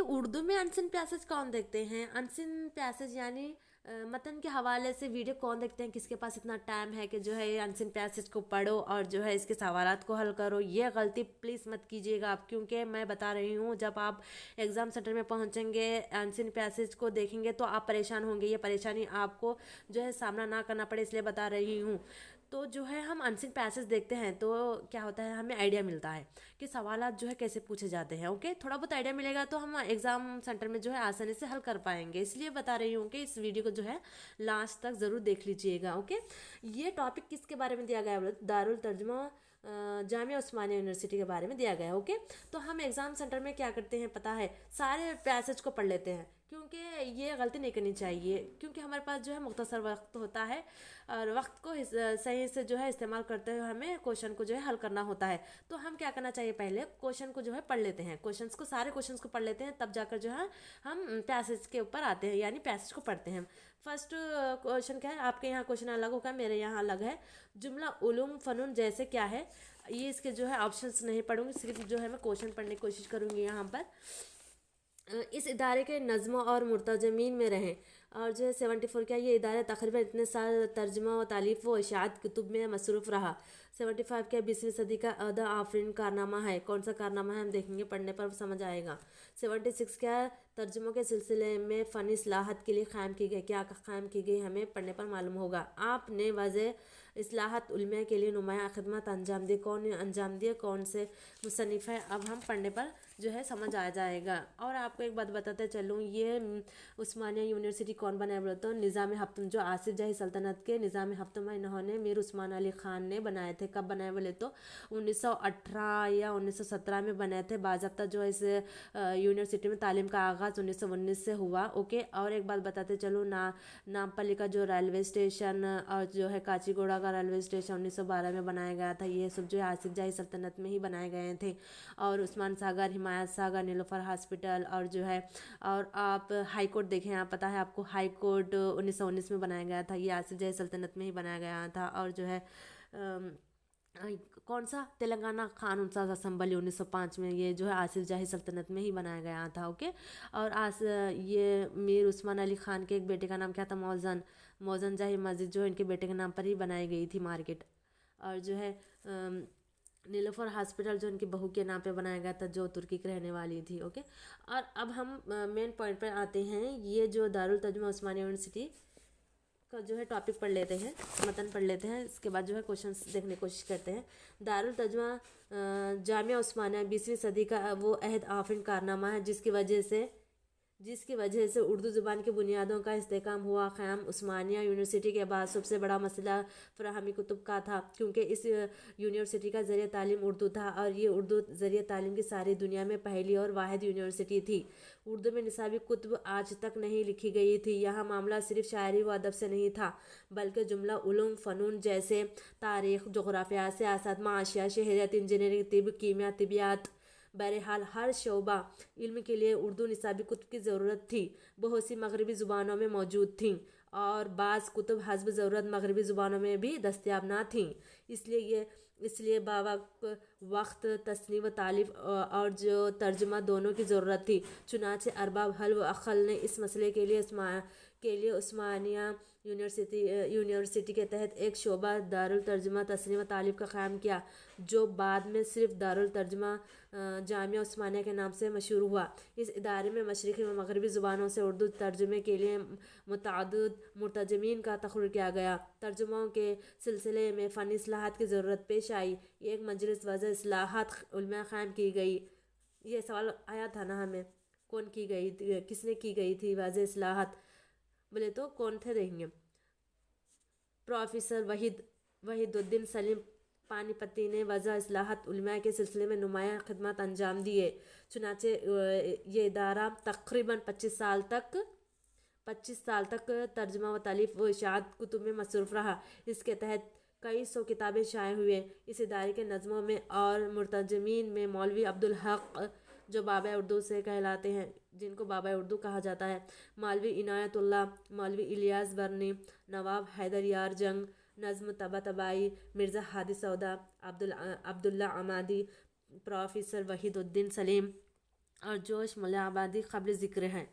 اردو میں onset passage کون دیکھتے ہیں؟ انسن پیسج یعنی متن کے حوالے سے ویڈیو کون دیکھتے ہیں؟ کس کے پاس اتنا ٹائم ہے کہ جو ہے یہ انسن پیسج کو پڑھو اور جو ہے اس کے سوالات کو حل کرو؟ یہ غلطی پلیز مت کیجیے گا آپ، کیونکہ میں بتا رہی ہوں جب آپ ایگزام سینٹر میں پہنچیں گے انسن پیسج کو دیکھیں گے تو آپ پریشان ہوں گے. یہ پریشانی آپ کو جو ہے سامنا نہ کرنا پڑے اس لیے بتا رہی ہوں. تو جو ہے ہم انسن پیسج دیکھتے ہیں تو کیا ہوتا ہے، ہمیں آئیڈیا ملتا ہے کہ سوالات جو ہے کیسے پوچھے جاتے ہیں. اوکے، تھوڑا بہت آئیڈیا ملے گا تو ہم ایگزام سینٹر میں جو ہے آسانی سے حل کر پائیں گے. اس لیے بتا رہی ہوں کہ اس ویڈیو کو جو ہے لاسٹ تک ضرور دیکھ لیجئے گا. اوکے، یہ ٹاپک کس کے بارے میں دیا گیا ہے؟ دارالترجمہ جامعہ عثمانیہ یونیورسٹی کے بارے میں دیا گیا ہے. اوکے، تو ہم ایگزام سینٹر میں کیا کرتے ہیں پتہ ہے، سارے پیسج کو پڑھ لیتے ہیں، کیونکہ یہ غلطی نہیں کرنی چاہیے، کیونکہ ہمارے پاس جو ہے مختصر وقت ہوتا ہے اور وقت کو صحیح سے جو ہے استعمال کرتے ہوئے ہمیں کوشچن کو جو ہے حل کرنا ہوتا ہے. تو ہم کیا کرنا چاہیے، پہلے کوشچن کو جو ہے پڑھ لیتے ہیں، کوشچنس کو سارے کوشچنس کو پڑھ لیتے ہیں، تب جا کر جو ہے ہم پیسج کے اوپر آتے ہیں، یعنی پیسج کو پڑھتے ہیں. فرسٹ کوشچن کیا ہے، آپ کے یہاں کوشچن الگ ہوگا، میرے یہاں الگ ہے. جملہ علوم فنون جیسے کیا ہے، یہ اس کے جو ہے آپشنس نہیں پڑھوں گی، صرف جو ہے میں کوشچن پڑھنے کی کوشش کروں گی. یہاں پر اس ادارے کے نظموں اور مرتجمین میں رہیں، اور جو ہے 74 کیا، یہ ادارہ تقریباً اتنے سال ترجمہ و تالیف و اشاعت کتب میں مصروف رہا. 75 کیا، 20ویں صدی کا عہدہ آفرین کارنامہ ہے. کون سا کارنامہ ہے ہم دیکھیں گے، پڑھنے پر سمجھ آئے گا. 76 کیا، ترجموں کے سلسلے میں فنی اصلاحات کے لیے قائم کی گئی. کیا قائم کی گئی ہمیں پڑھنے پر معلوم ہوگا. آپ نے واضح اصلاحات علمیہ کے لیے نمایاں خدمات انجام دی. کون نے انجام دیے، کون سے مصنف ہے، اب ہم پڑھنے پر جو ہے سمجھ آ جائے گا. اور آپ کو ایک بات بتاتے چلوں، یہ عثمانیہ یونیورسٹی کون بنایا بولے تو نظام ہفتم، جو آصف جاہی سلطنت کے نظام ہفتم انہوں نے میر عثمان علی خان نے بنائے تھے. کب بنائے بولے تو 1918 یا 1917 میں بنائے تھے. باضابطہ جو ہے اس یونیورسٹی میں تعلیم کا آغاز 1919 سے ہوا. اوکے، اور ایک بات بتاتے چلوں، نامپلی کا جو ریلوے اسٹیشن اور جو ہے کاچی گوڑا کا ریلوے اسٹیشن 1912 میں بنایا گیا تھا. یہ سب جو ہے آصف جاہی سلطنت میں ہی بنائے گئے تھے. اور عثمان ساگر، حمایت ساگر، نیلوفر ہاسپٹل، اور جو ہے اور آپ ہائی کورٹ دیکھیں، آپ پتہ ہے آپ کو ہائی کورٹ 1919 میں بنایا گیا تھا. یہ آصف جاہی سلطنت میں ہی بنایا گیا تھا. اور جو ہے کون سا تلنگانہ قانون ساز اسمبلی 1905 میں، یہ جو ہے آصف جاہی سلطنت میں ہی بنایا گیا تھا. اوکے، اور یہ میر عثمان علی خان کے ایک بیٹے کا نام کیا تھا، موزن جاہی مسجد جو ہے ان کے بیٹے کے نام پر ہی بنائی گئی تھی مارکیٹ. اور جو ہے نیلوفر ہاسپٹل جو ان کی بہو کے نام پہ بنایا گیا تھا، جو ترکی کی رہنے والی تھی. اوکے، اور اب ہم مین پوائنٹ پہ آتے ہیں. یہ جو دارالترجمہ عثمانیہ یونیورسٹی کا جو ہے ٹاپک پڑھ لیتے ہیں، متن پڑھ لیتے ہیں، اس کے بعد جو ہے کوشچنس دیکھنے کی کوشش کرتے ہیں. دارالترجمہ جامعہ عثمانیہ 20ویں صدی کا وہ عہد آفرین کارنامہ ہے جس کی وجہ سے اردو زبان کی بنیادوں کا استحکام ہوا. قیام عثمانیہ یونیورسٹی کے بعد سب سے بڑا مسئلہ فراہمی کتب کا تھا، کیونکہ اس یونیورسٹی کا ذریعہ تعلیم اردو تھا، اور یہ اردو ذریعہ تعلیم کی ساری دنیا میں پہلی اور واحد یونیورسٹی تھی. اردو میں نصابی کتب آج تک نہیں لکھی گئی تھی. یہاں معاملہ صرف شاعری و ادب سے نہیں تھا، بلکہ جملہ علوم فنون جیسے تاریخ، جغرافیہ، سیاست، معاشیات، شہریت، انجینئرنگ، طب، کیمیا، طبیعیات، بہرحال ہر شعبہ علم کے لیے اردو نصابی کتب کی ضرورت تھی. بہت سی مغربی زبانوں میں موجود تھیں، اور بعض کتب حسب ضرورت مغربی زبانوں میں بھی دستیاب نہ تھیں. اس لیے وقت تصنیف و تالیف اور جو ترجمہ دونوں کی ضرورت تھی. چنانچہ ارباب حلب و عقل نے اس مسئلے کے لیے عثمانیہ یونیورسٹی کے تحت ایک شعبہ دارالترجمہ تصنیف و تالیف کا قیام کیا، جو بعد میں صرف دارالترجمہ جامعہ عثمانیہ کے نام سے مشہور ہوا. اس ادارے میں مشرقی و مغربی زبانوں سے اردو ترجمے کے لیے متعدد مرتجمین کا تخرج کیا گیا. ترجموں کے سلسلے میں فنی اصلاحات کی ضرورت پیش آئی. ایک مجلس وضع اصلاحات علمیہ قائم کی گئی. یہ سوال آیا تھا نا ہمیں، کون کی گئی تھی، کس نے کی گئی تھی وضع اصلاحات بولے تو کون تھے، دیکھیں گے. پروفیسر وحید الدین سلیم پانی پتی نے وضع اصلاحات علمیہ کے سلسلے میں نمایاں خدمات انجام دیے. چنانچہ یہ ادارہ تقریباً 25 سال تک ترجمہ و تالیف و اشاعت کتب میں مصروف رہا. اس کے تحت کئی سو کتابیں شائع ہوئے. اس ادارے کے نظموں میں اور مرتجمین میں مولوی عبدالحق جو بابا اردو سے کہلاتے ہیں، جن کو بابا اردو کہا جاتا ہے، مولوی عنایت اللہ، مولوی الیاس برنی، نواب حیدر یار جنگ، نظم طباطبائی، مرزا ہادی سودا، عبداللہ عمادی، پروفیسر وحید الدین سلیم، اور جوش ملیابادی قابل ذکر ہیں۔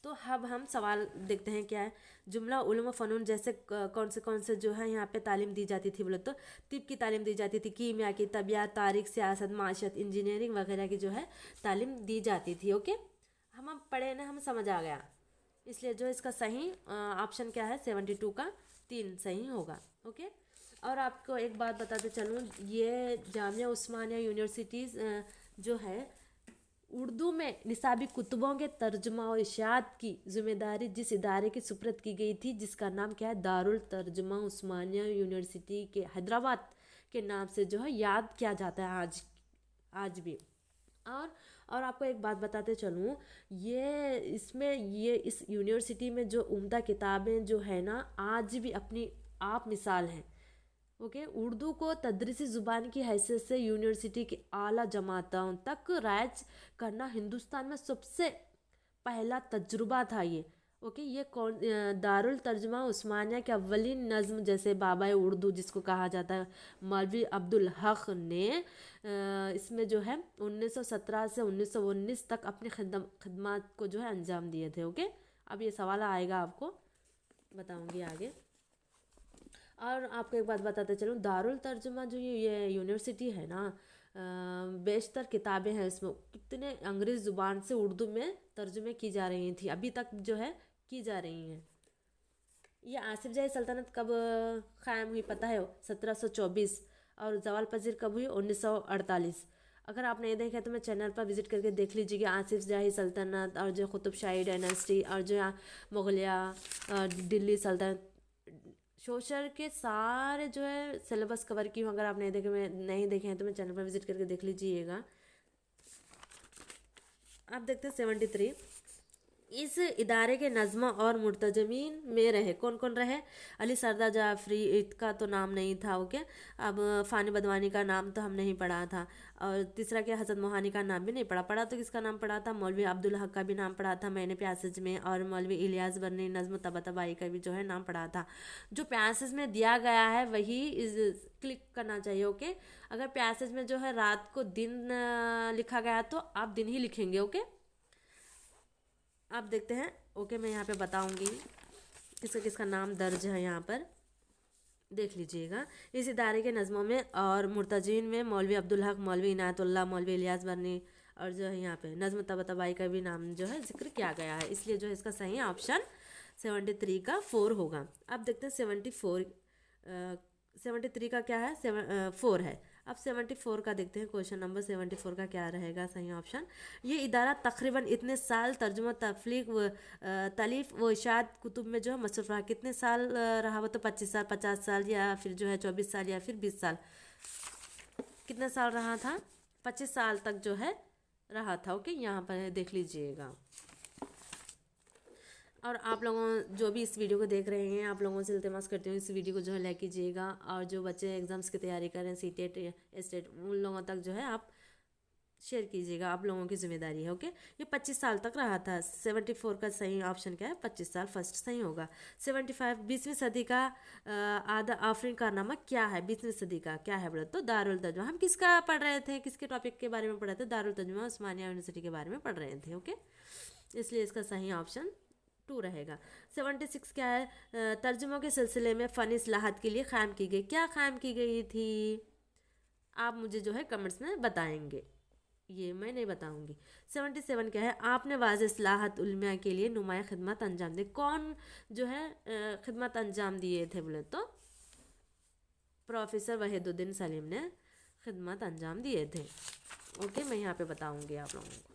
تو اب ہم سوال دیکھتے ہیں کیا ہے۔ جملہ علوم و فنون جیسے کون سے جو ہے یہاں پہ تعلیم دی جاتی تھی بولے تو طب کی تعلیم دی جاتی تھی، کیمیا کی، طبیعت، تاریخ، سیاست، معاشرت، انجینئرنگ وغیرہ کی جو ہے تعلیم دی جاتی تھی۔ اوکے، ہم اب پڑھے نا، ہم سمجھ آ گیا، اس لیے جو اس کا صحیح آپشن کیا ہے 72 کا 3 صحیح ہوگا۔ اوکے، اور آپ کو ایک بات بتاتے چلوں، یہ جامعہ عثمانیہ یونیورسٹیز جو ہے اردو میں نصابی کتبوں کے ترجمہ و اشاعت کی ذمہ داری جس ادارے کی سپرد کی گئی تھی، جس کا نام کیا ہے دارالترجمہ عثمانیہ یونیورسٹی کے حیدرآباد کے نام سے جو ہے یاد کیا جاتا ہے آج بھی۔ اور آپ کو ایک بات بتاتے چلوں، یہ اس یونیورسٹی میں جو عمدہ کتابیں جو ہے نا آج بھی اپنی آپ مثال ہیں۔ اوکے، اردو کو تدریسی زبان کی حیثیت سے یونیورسٹی کی اعلیٰ جماعتوں تک رائج کرنا ہندوستان میں سب سے پہلا تجربہ تھا یہ۔ اوکے، یہ دارالترجمہ عثمانیہ کے اولین نظم جیسے بابائے اردو جس کو کہا جاتا ہے مولوی عبدالحق نے اس میں جو ہے 1917 سے 1919 تک اپنی خدمات کو جو ہے انجام دیے تھے۔ اوکے، اب یہ سوال آئے گا، آپ کو بتاؤں گی آگے۔ اور آپ کو ایک بات بتاتے چلوں، دارالترجمہ جو یہ یونیورسٹی ہے نا، بیشتر کتابیں ہیں اس میں کتنے انگریز زبان سے اردو میں ترجمے کی جا رہی تھی، ابھی تک جو ہے کی جا رہی ہیں۔ یہ آصف جاہی سلطنت کب قائم ہوئی پتہ ہے؟ 1724۔ اور زوال پذیر کب ہوئی؟ 1948۔ اگر آپ نہیں دیکھے تو میں چینل پر وزٹ کر کے دیکھ لیجیے گا۔ آصف جاہی سلطنت اور جو قطب شاہی ڈائناسٹی اور جو مغلیہ دلی سلطنت، شوشر کے سارے جو ہے سلیبس کور کی ہوں۔ اگر آپ نہیں دیکھے ہیں تو میں چینل پر وزٹ کر کے دیکھ لیجیے گا۔ آپ دیکھتے ہیں 73۔ اس ادارے کے نظمہ اور مرتجمین میں رہے کون کون رہے؟ علی سردار جعفری کا تو نام نہیں تھا۔ اوکے، اب فانی بدوانی کا نام تو ہم نہیں پڑھا تھا، اور تیسرا کیا حسن موہانی کا نام بھی نہیں پڑھا تو کس کا نام پڑھا تھا؟ مولوی عبدالحق کا بھی نام پڑھا تھا میں نے پیاسج میں، اور مولوی الیاس برنی نظم طباطبائی کا بھی جو ہے نام پڑھا تھا۔ جو پیاسج میں دیا گیا ہے وہی کلک کرنا چاہیے۔ اوکے، اگر پیاسج میں جو ہے رات کو دن لکھا گیا تو آپ دن ہی لکھیں گے۔ اوکے، آپ دیکھتے ہیں۔ اوکے، میں یہاں پہ بتاؤں گی کس کا نام درج ہے، یہاں پر دیکھ لیجئے گا۔ اس ادارے کے نظموں میں اور مرتجین میں مولوی عبدالحق، مولوی عنایت اللہ، مولوی الیاس برنی، اور جو ہے یہاں پہ نظم طباطبائی کا بھی نام جو ہے ذکر کیا گیا ہے، اس لیے جو ہے اس کا صحیح آپشن 73 کا 4 ہوگا۔ اب دیکھتے ہیں 73 کا کیا ہے 4 ہے۔ اب 74 کا دیکھتے ہیں، کوشچن نمبر 74 کا کیا رہے گا صحیح آپشن۔ یہ ادارہ تقریباً اتنے سال ترجمہ تالیف و اشاعت کتب میں جو ہے مصروف رہا۔ کتنے سال رہا وہ تو 25 سال، 50 سال، یا پھر جو ہے 24 سال، یا پھر 20 سال۔ کتنے سال رہا تھا؟ 25 سال تک جو ہے رہا تھا۔ اوکے، یہاں پر دیکھ لیجئے گا۔ اور آپ لوگوں جو بھی اس ویڈیو کو دیکھ رہے ہیں، آپ لوگوں سے التماس کرتی ہوں اس ویڈیو کو جو ہے لائک کیجیے گا، اور جو بچے ایگزامس کی تیاری کر رہے ہیں سیٹیٹ اسٹیٹ، ان لوگوں تک جو ہے آپ شیئر کیجیے گا، آپ لوگوں کی ذمہ داری ہے۔ اوکے، یہ 25 سال تک رہا تھا۔ 74 کا صحیح آپشن کیا ہے؟ 25 سال، فرسٹ صحیح ہوگا۔ 75 20ویں صدی کا آفرین کارنامہ کیا ہے؟ 20ویں صدی کا کیا ہے بولے تو دارالترجمہ۔ ہم کس کا پڑھ رہے تھے، کس کے ٹاپک کے بارے میں پڑھ رہے تھے؟ دارالترجمہ عثمانیہ یونیورسٹی کے بارے میں پڑھ رہے تھے۔ اوکے، اس لیے اس کا صحیح آپشن 2 رہے گا۔ 76 کیا ہے؟ ترجموں کے سلسلے میں فنی اصلاحات کے لیے قائم کی گئی، کیا قائم کی گئی تھی؟ آپ مجھے جو ہے کمنٹس میں بتائیں گے، یہ میں نہیں بتاؤں گی۔ 77 کیا ہے؟ آپ نے واضح اصلاحات علمیہ کے لیے نمایاں خدمات انجام دی، کون جو ہے خدمات انجام دیے تھے بولے تو پروفیسر وحید الدین سلیم نے خدمات انجام دیے تھے۔ اوکے، میں یہاں پہ بتاؤں گی آپ لوگوں کو،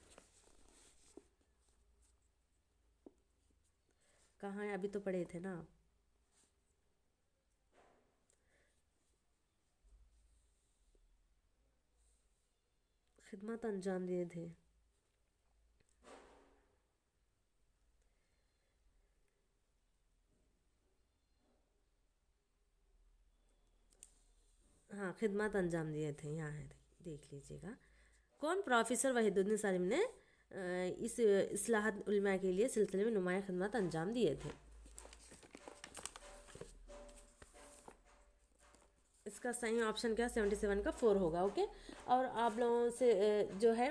کہاں ہے؟ ابھی تو پڑھے تھے نا آپ۔ خدمات انجام دیے تھے۔ ہاں، خدمات انجام دیے تھے، یہاں ہے، دیکھ لیجیے گا۔ کون؟ پروفیسر وحید الدین سالم نے اس اصلاحات علمیہ کے لیے سلسلے میں نمایاں خدمات انجام دیے تھے۔ اس کا صحیح آپشن کیا 77 کا 4 ہوگا۔ اوکے، اور آپ لوگوں سے جو ہے